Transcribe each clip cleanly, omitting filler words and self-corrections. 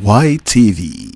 YTV.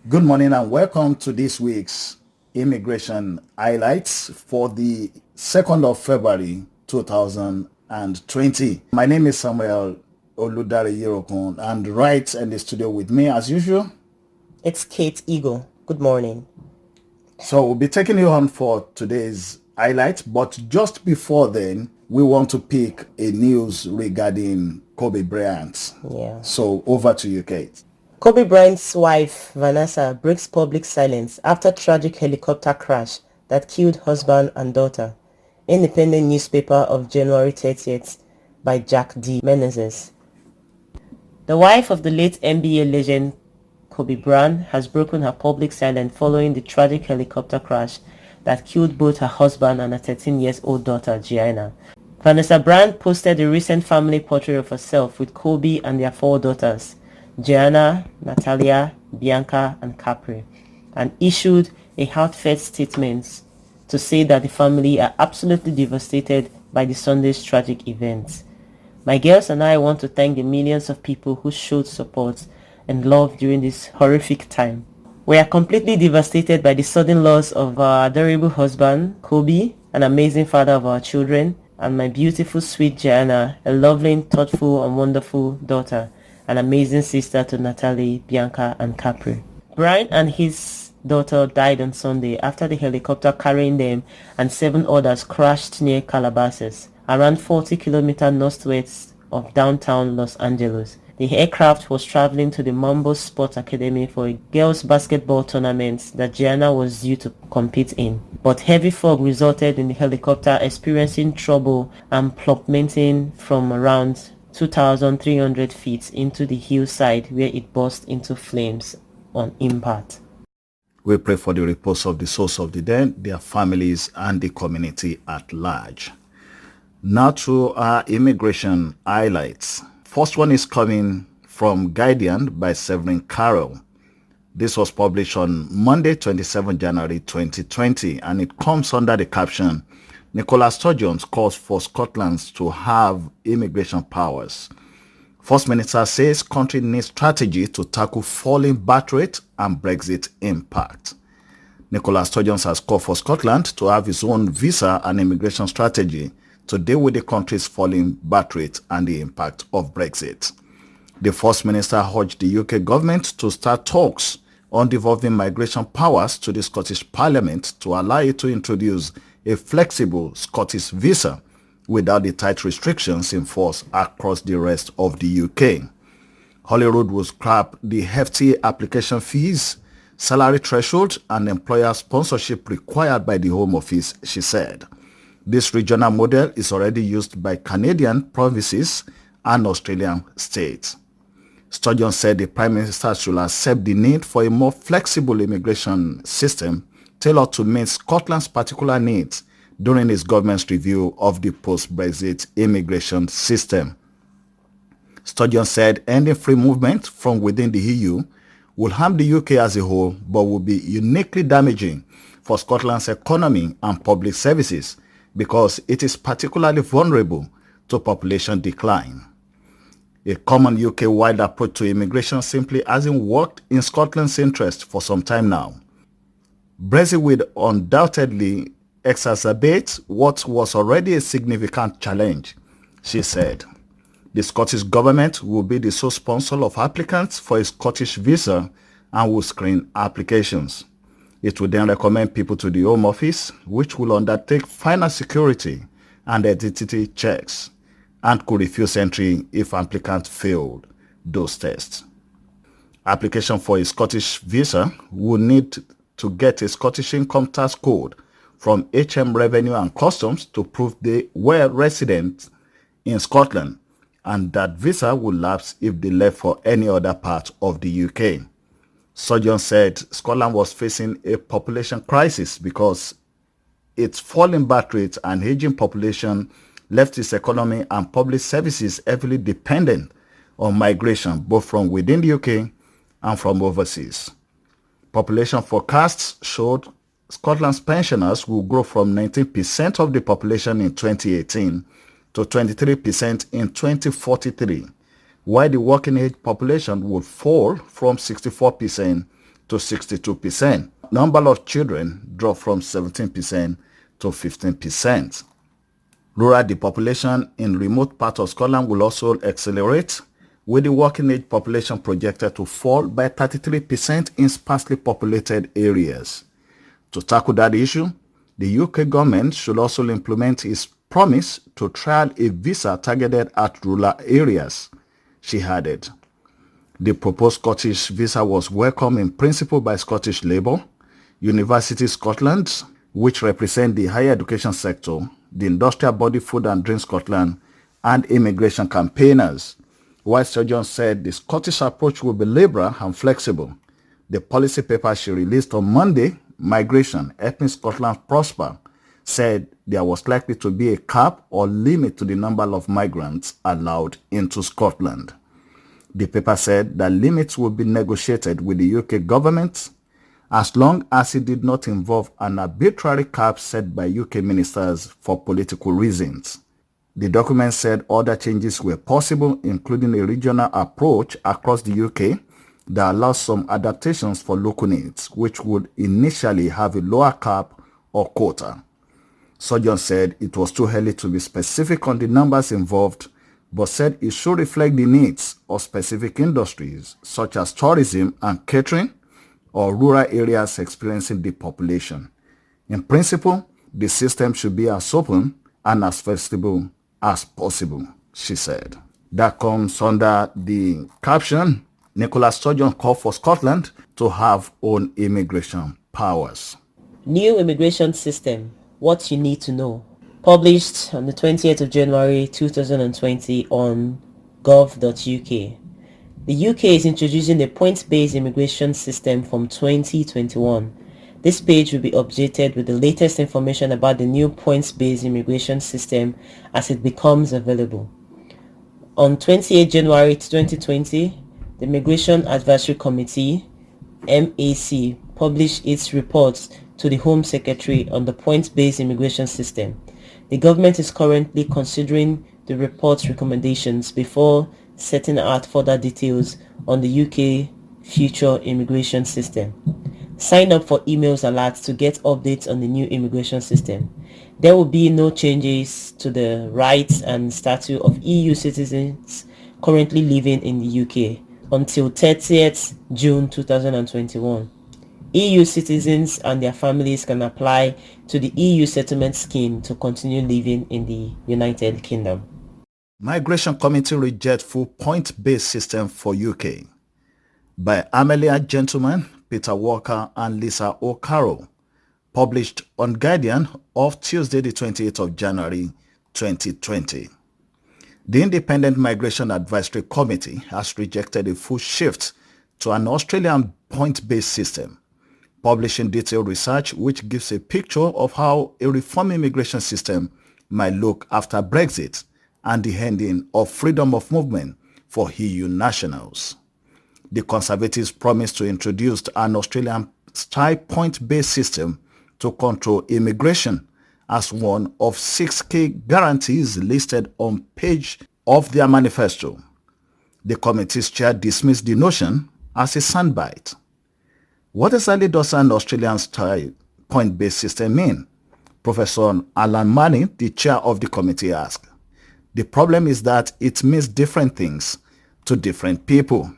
Good morning and welcome to this week's immigration highlights for the 2nd of February 2020. My name is Samuel Oludare Yerokun, and right in the studio with me as usual, it's Kate Eagle. Good morning. So we'll be taking you on for today's highlight, but just before then, we want to pick a news regarding Kobe Bryant. Yeah. So over to you, Kate. Kobe Bryant's wife, Vanessa, breaks public silence after tragic helicopter crash that killed husband and daughter. Independent newspaper of January 30th by Jack D. Menezes. The wife of the late NBA legend Kobe Bryant has broken her public silence following the tragic helicopter crash that killed both her husband and her 13-year-old daughter, Gianna. Vanessa Bryant posted a recent family portrait of herself with Kobe and their 4 daughters, Gianna, Natalia, Bianca, and Capri, and issued a heartfelt statement to say that the family are absolutely devastated by the Sunday's tragic events. My girls and I want to thank the millions of people who showed support and love during this horrific time. We are completely devastated by the sudden loss of our adorable husband, Kobe, an amazing father of our children, and my beautiful, sweet Gianna, a lovely, thoughtful, and wonderful daughter, an amazing sister to Natalie, Bianca, and Capri. Brian and his daughter died on Sunday after the helicopter carrying them and 7 others crashed near Calabasas, around 40 kilometers northwest of downtown Los Angeles. The aircraft was traveling to the Mambo Sports Academy for a girls' basketball tournament that Gianna was due to compete in. But heavy fog resulted in the helicopter experiencing trouble and plummeting from around 2,300 feet into the hillside, where it burst into flames on impact. We pray for the repose of the souls of the dead, their families, and the community at large. Now to our immigration highlights. First one is coming from Guardian by Severin Carroll. This was published on Monday, 27 January 2020, and it comes under the caption, Nicola Sturgeon calls for Scotland to have immigration powers. First Minister says country needs strategy to tackle falling birth rate and Brexit impact. Nicola Sturgeon has called for Scotland to have its own visa and immigration strategy to deal with the country's falling birth rate and the impact of Brexit. The First Minister urged the UK government to start talks on devolving migration powers to the Scottish Parliament to allow it to introduce a flexible Scottish visa without the tight restrictions in force across the rest of the UK. Holyrood will scrap the hefty application fees, salary threshold, and employer sponsorship required by the Home Office, she said. This regional model is already used by Canadian provinces and Australian states. Sturgeon said the Prime Minister should accept the need for a more flexible immigration system tailored to meet Scotland's particular needs during his government's review of the post-Brexit immigration system. Sturgeon said ending free movement from within the EU will harm the UK as a whole, but will be uniquely damaging for Scotland's economy and public services, because it is particularly vulnerable to population decline. A common UK-wide approach to immigration simply hasn't worked in Scotland's interest for some time now. Brexit will undoubtedly exacerbate what was already a significant challenge, she said. The Scottish government will be the sole sponsor of applicants for a Scottish visa and will screen applications. It will then recommend people to the Home Office, which will undertake final security and identity checks and could refuse entry if applicants failed those tests. Application for a Scottish visa will need to get a Scottish income tax code from HM Revenue and Customs to prove they were resident in Scotland, and that visa will lapse if they left for any other part of the UK. Surgeon said Scotland was facing a population crisis because its falling birth rate and aging population left its economy and public services heavily dependent on migration both from within the UK and from overseas. Population forecasts showed Scotland's pensioners will grow from 19% of the population in 2018 to 23% in 2043, while the working age population would fall from 64% to 62%. Number of children dropped from 17% to 15%. Rural depopulation in remote parts of Scotland will also accelerate, with the working age population projected to fall by 33% in sparsely populated areas. To tackle that issue, the UK government should also implement its promise to trial a visa targeted at rural areas, she added. The proposed Scottish visa was welcomed in principle by Scottish Labour, University Scotland, which represent the higher education sector, the industrial body Food and Drink Scotland, and immigration campaigners. While Surgeon said the Scottish approach will be liberal and flexible. The policy paper she released on Monday, Migration, Helping Scotland Prosper, said there was likely to be a cap or limit to the number of migrants allowed into Scotland. The paper said that limits would be negotiated with the UK government as long as it did not involve an arbitrary cap set by UK ministers for political reasons. The document said other changes were possible, including a regional approach across the UK that allows some adaptations for local needs, which would initially have a lower cap or quota. Surgeon said it was too early to be specific on the numbers involved, but said it should reflect the needs of specific industries such as tourism and catering or rural areas experiencing depopulation. In principle, the system should be as open and as flexible as possible, she said. That comes under the caption, Nicola Sturgeon called for Scotland to have own immigration powers. New immigration system, what you need to know. Published on the 20th of January 2020 on gov.uk. The UK is introducing a points-based immigration system from 2021. This page will be updated with the latest information about the new points-based immigration system as it becomes available. On 28 January 2020, the Immigration Advisory Committee, MAC, published its reports to the Home Secretary on the points-based immigration system. The government is currently considering the report's recommendations before setting out further details on the UK future immigration system. Sign up for emails alerts to get updates on the new immigration system. There will be no changes to the rights and status of EU citizens currently living in the UK until 30th June 2021. EU citizens and their families can apply to the EU settlement scheme to continue living in the United Kingdom. Migration Committee rejects full point-based system for UK by Amelia Gentleman, Peter Walker and Lisa O'Carroll, published on Guardian of Tuesday the 28th of January 2020. The Independent Migration Advisory Committee has rejected a full shift to an Australian point-based system, publishing detailed research which gives a picture of how a reform immigration system might look after Brexit and the ending of freedom of movement for EU nationals. The Conservatives promised to introduce an Australian-style point-based system to control immigration as one of 6 key guarantees listed on page of their manifesto. The committee's chair dismissed the notion as a soundbite. What exactly does an Australian-style point-based system mean? Professor Alan Manning, the chair of the committee, asked. The problem is that it means different things to different people.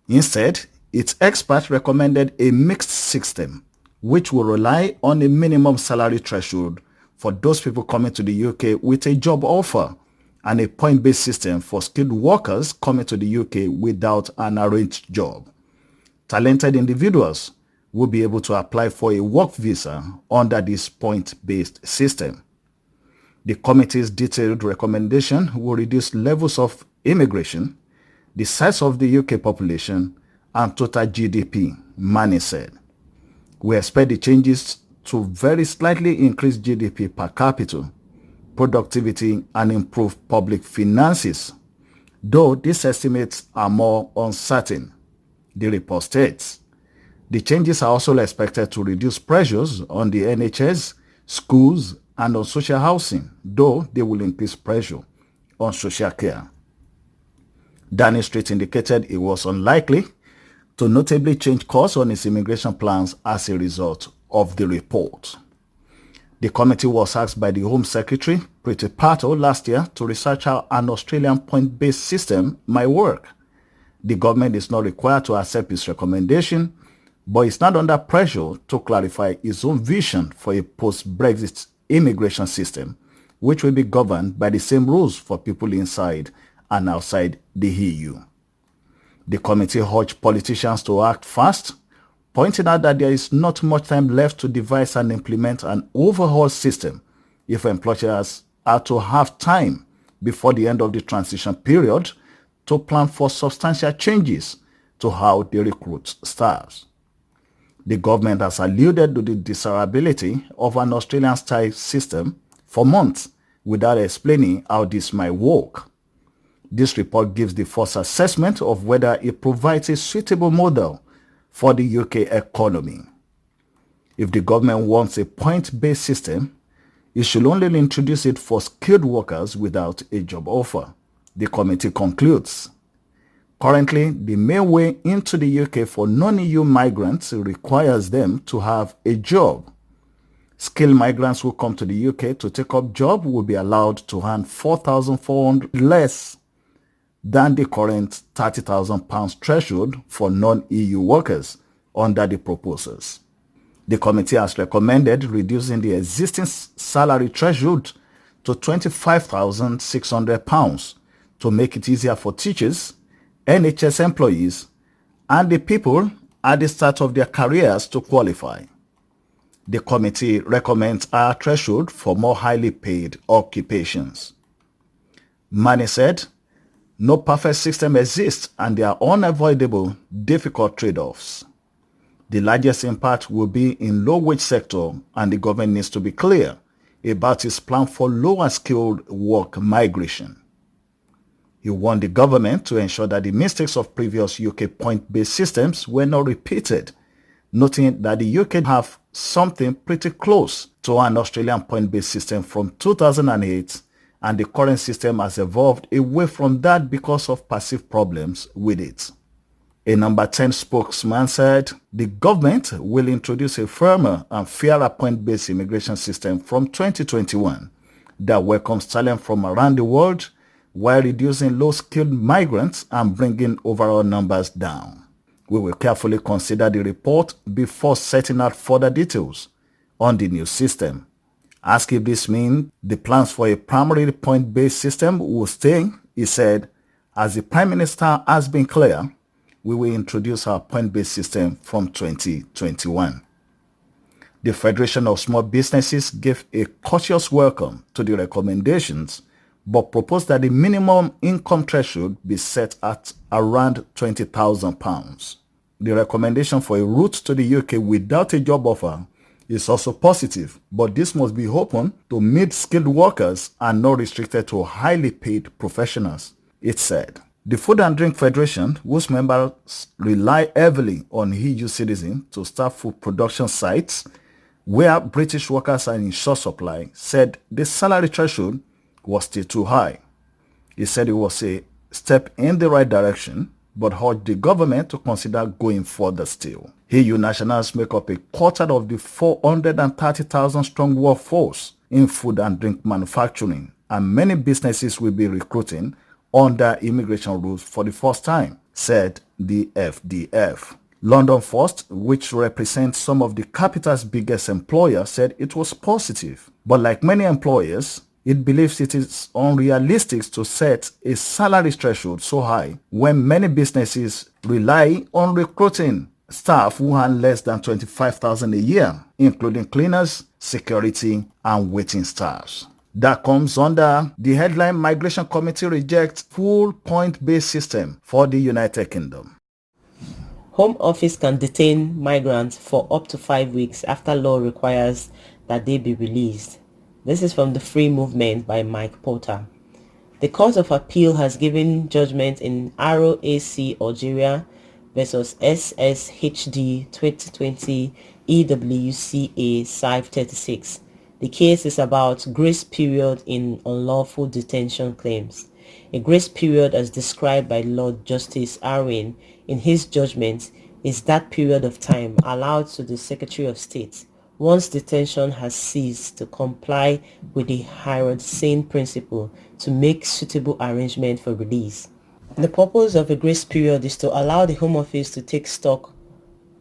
Instead, its experts recommended a mixed system, which will rely on a minimum salary threshold for those people coming to the UK with a job offer and a point-based system for skilled workers coming to the UK without an arranged job. Talented individuals will be able to apply for a work visa under this point-based system. The committee's detailed recommendation will reduce levels of immigration, the size of the UK population, and total GDP, Mani said. We expect the changes to very slightly increase GDP per capita, productivity, and improve public finances, though these estimates are more uncertain. The report states, the changes are also expected to reduce pressures on the NHS, schools, and on social housing, though they will increase pressure on social care. Downing Street indicated it was unlikely to notably change course on its immigration plans as a result of the report. The committee was asked by the Home Secretary, Priti Patel, last year to research how an Australian point-based system might work. The government is not required to accept its recommendation, but is not under pressure to clarify its own vision for a post-Brexit immigration system, which will be governed by the same rules for people inside and outside the EU. The committee urged politicians to act fast, pointing out that there is not much time left to devise and implement an overhaul system if employers are to have time before the end of the transition period to plan for substantial changes to how they recruit staff. The government has alluded to the desirability of an Australian-style system for months without explaining how this might work. This report gives the first assessment of whether it provides a suitable model for the UK economy. If the government wants a point-based system, it should only introduce it for skilled workers without a job offer, the committee concludes. Currently, the main way into the UK for non-EU migrants requires them to have a job. Skilled migrants who come to the UK to take up jobs will be allowed to earn £4,400 less than the current £30,000 threshold for non-EU workers under the proposals. The committee has recommended reducing the existing salary threshold to £25,600 to make it easier for teachers, NHS employees, and the people at the start of their careers to qualify. The committee recommends a threshold for more highly paid occupations. Mani said, no perfect system exists and there are unavoidable, difficult trade-offs. The largest impact will be in low-wage sector, and the government needs to be clear about its plan for lower skilled work migration. He warned the government to ensure that the mistakes of previous UK point-based systems were not repeated, noting that the UK have something pretty close to an Australian point-based system from 2008, and the current system has evolved away from that because of perceived problems with it. A number 10 spokesman said the government will introduce a firmer and fairer point-based immigration system from 2021 that welcomes talent from around the world while reducing low-skilled migrants and bringing overall numbers down. We will carefully consider the report before setting out further details on the new system. Asked if this means the plans for a primary point-based system will stay, he said, as the Prime Minister has been clear, we will introduce our point-based system from 2021. The Federation of Small Businesses gave a cautious welcome to the recommendations, but proposed that the minimum income threshold be set at around £20,000. The recommendation for a route to the UK without a job offer is also positive, but this must be open to mid-skilled workers and not restricted to highly paid professionals, it said. The Food and Drink Federation, whose members rely heavily on EU citizens to start food production sites where British workers are in short supply, said the salary threshold was still too high. He said it was a step in the right direction, but urged the government to consider going further still. EU nationals make up a quarter of the 430,000 strong workforce in food and drink manufacturing, and many businesses will be recruiting under immigration rules for the first time, said the FDF. London First, which represents some of the capital's biggest employers, said it was positive. But like many employers, it believes it is unrealistic to set a salary threshold so high when many businesses rely on recruiting staff who earn less than $25,000 a year, including cleaners, security, and waiting staffs. That comes under the headline Migration Committee rejects full point-based system for the United Kingdom. Home Office can detain migrants for up to 5 weeks after law requires that they be released. This is from The Free Movement by Mike Porter. The Court of Appeal has given judgment in ROAC Algeria versus SSHD 2020 EWCA 536. The case is about grace period in unlawful detention claims. A grace period as described by Lord Justice Arwin in his judgment is that period of time allowed to the Secretary of State once detention has ceased to comply with the Hirold principle to make suitable arrangement for release. The purpose of a grace period is to allow the Home Office to take stock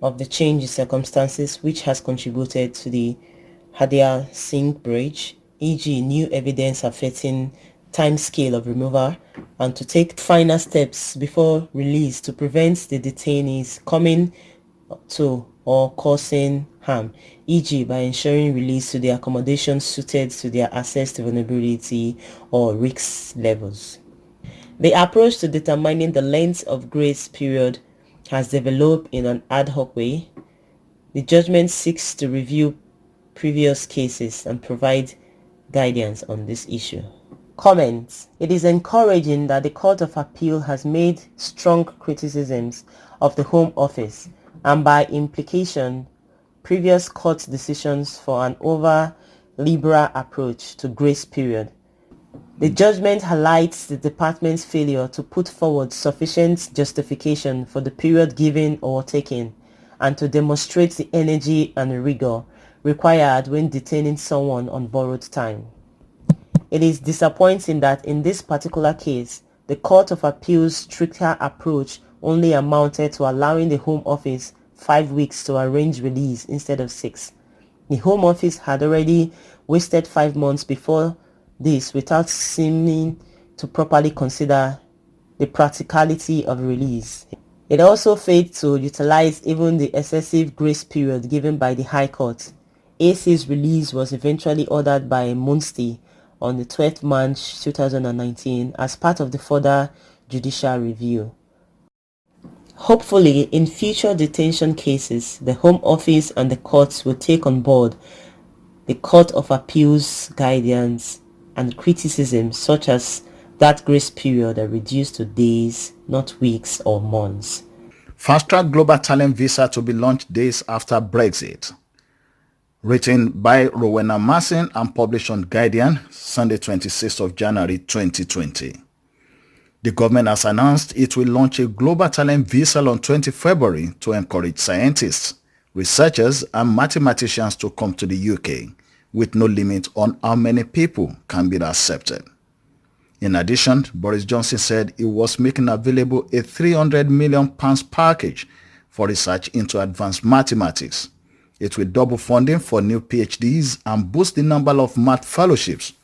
of the change in circumstances which has contributed to the Hadia Singh breach, e.g. new evidence affecting time scale of removal, and to take final steps before release to prevent the detainees coming to or causing harm, e.g. by ensuring release to the accommodation suited to their assessed vulnerability or risk levels. The approach to determining the length of grace period has developed in an ad hoc way. The judgment seeks to review previous cases and provide guidance on this issue. Comments. It is encouraging that the Court of Appeal has made strong criticisms of the Home Office and by implication previous court decisions for an over-liberal approach to grace period. The judgment highlights the department's failure to put forward sufficient justification for the period given or taken and to demonstrate the energy and rigor required when detaining someone on borrowed time. It is disappointing that in this particular case, the Court of Appeal's stricter approach only amounted to allowing the Home Office 5 weeks to arrange release instead of 6. The Home Office had already wasted 5 months before this without seeming to properly consider the practicality of release. It also failed to utilize even the excessive grace period given by the High Court. AC's release was eventually ordered by Munsti on the 12th March 2019 as part of the further judicial review. Hopefully, in future detention cases, the Home Office and the courts will take on board the Court of Appeal's guidance and criticism, such as that grace period are reduced to days, not weeks or months. Fast-track global talent visa to be launched days after Brexit. Written by Rowena Masson and published on Guardian, Sunday 26th of January 2020. The government has announced it will launch a global talent visa on 20 February to encourage scientists, researchers and mathematicians to come to the UK, with no limit on how many people can be accepted. In addition, Boris Johnson said he was making available a £300 million package for research into advanced mathematics. It will double funding for new PhDs and boost the number of math fellowships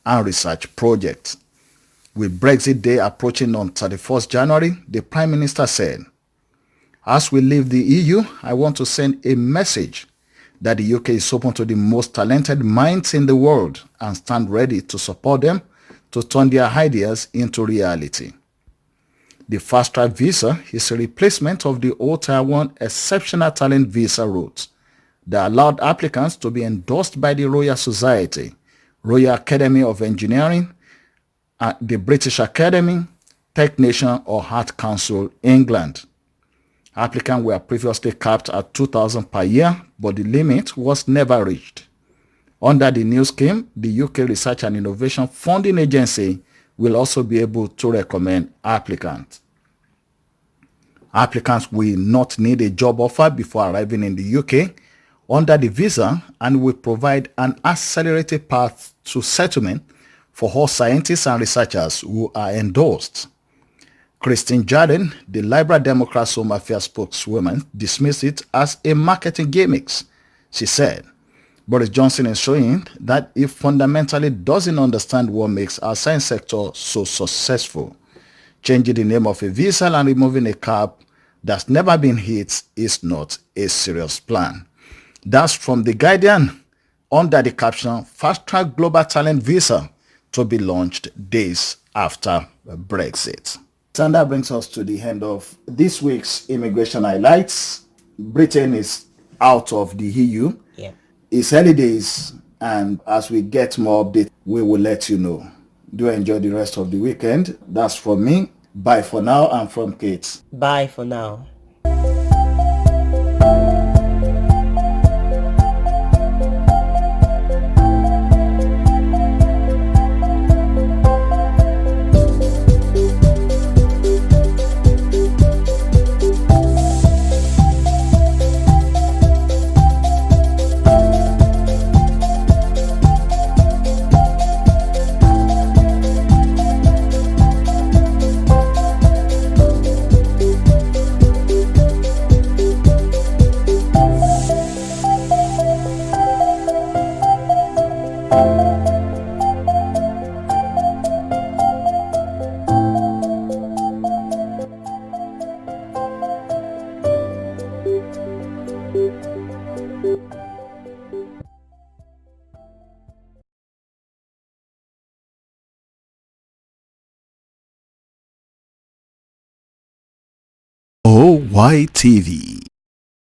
and research projects. With Brexit Day approaching on 31st January, the Prime Minister said, "As we leave the EU, I want to send a message that the UK is open to the most talented minds in the world and stand ready to support them to turn their ideas into reality." The fast-track visa is a replacement of the old Tier 1 exceptional talent visa route that allowed applicants to be endorsed by the Royal Society, Royal Academy of Engineering, the British Academy, Technician or Art Council, England. Applicants were previously capped at £2,000 per year, but the limit was never reached. Under the new scheme, the UK Research and Innovation Funding Agency will also be able to recommend applicants. Applicants will not need a job offer before arriving in the UK under the visa and will provide an accelerated path to settlement for all scientists and researchers who are endorsed. Christine Jordan, the Liberal Democrats Home Affairs spokeswoman, dismissed it as a marketing gimmick. She said, Boris Johnson is showing that he fundamentally doesn't understand what makes our science sector so successful. Changing the name of a vessel and removing a cap that's never been hit is not a serious plan. That's from The Guardian under the caption, Fast Track Global Talent Visa to be launched days after Brexit. And that brings us to the end of this week's Immigration Highlights. Britain is out of the EU. Yeah. It's early days, and as we get more updates, we will let you know. Do enjoy the rest of the weekend. That's from me. Bye for now, and from Kate. Bye for now. OYTV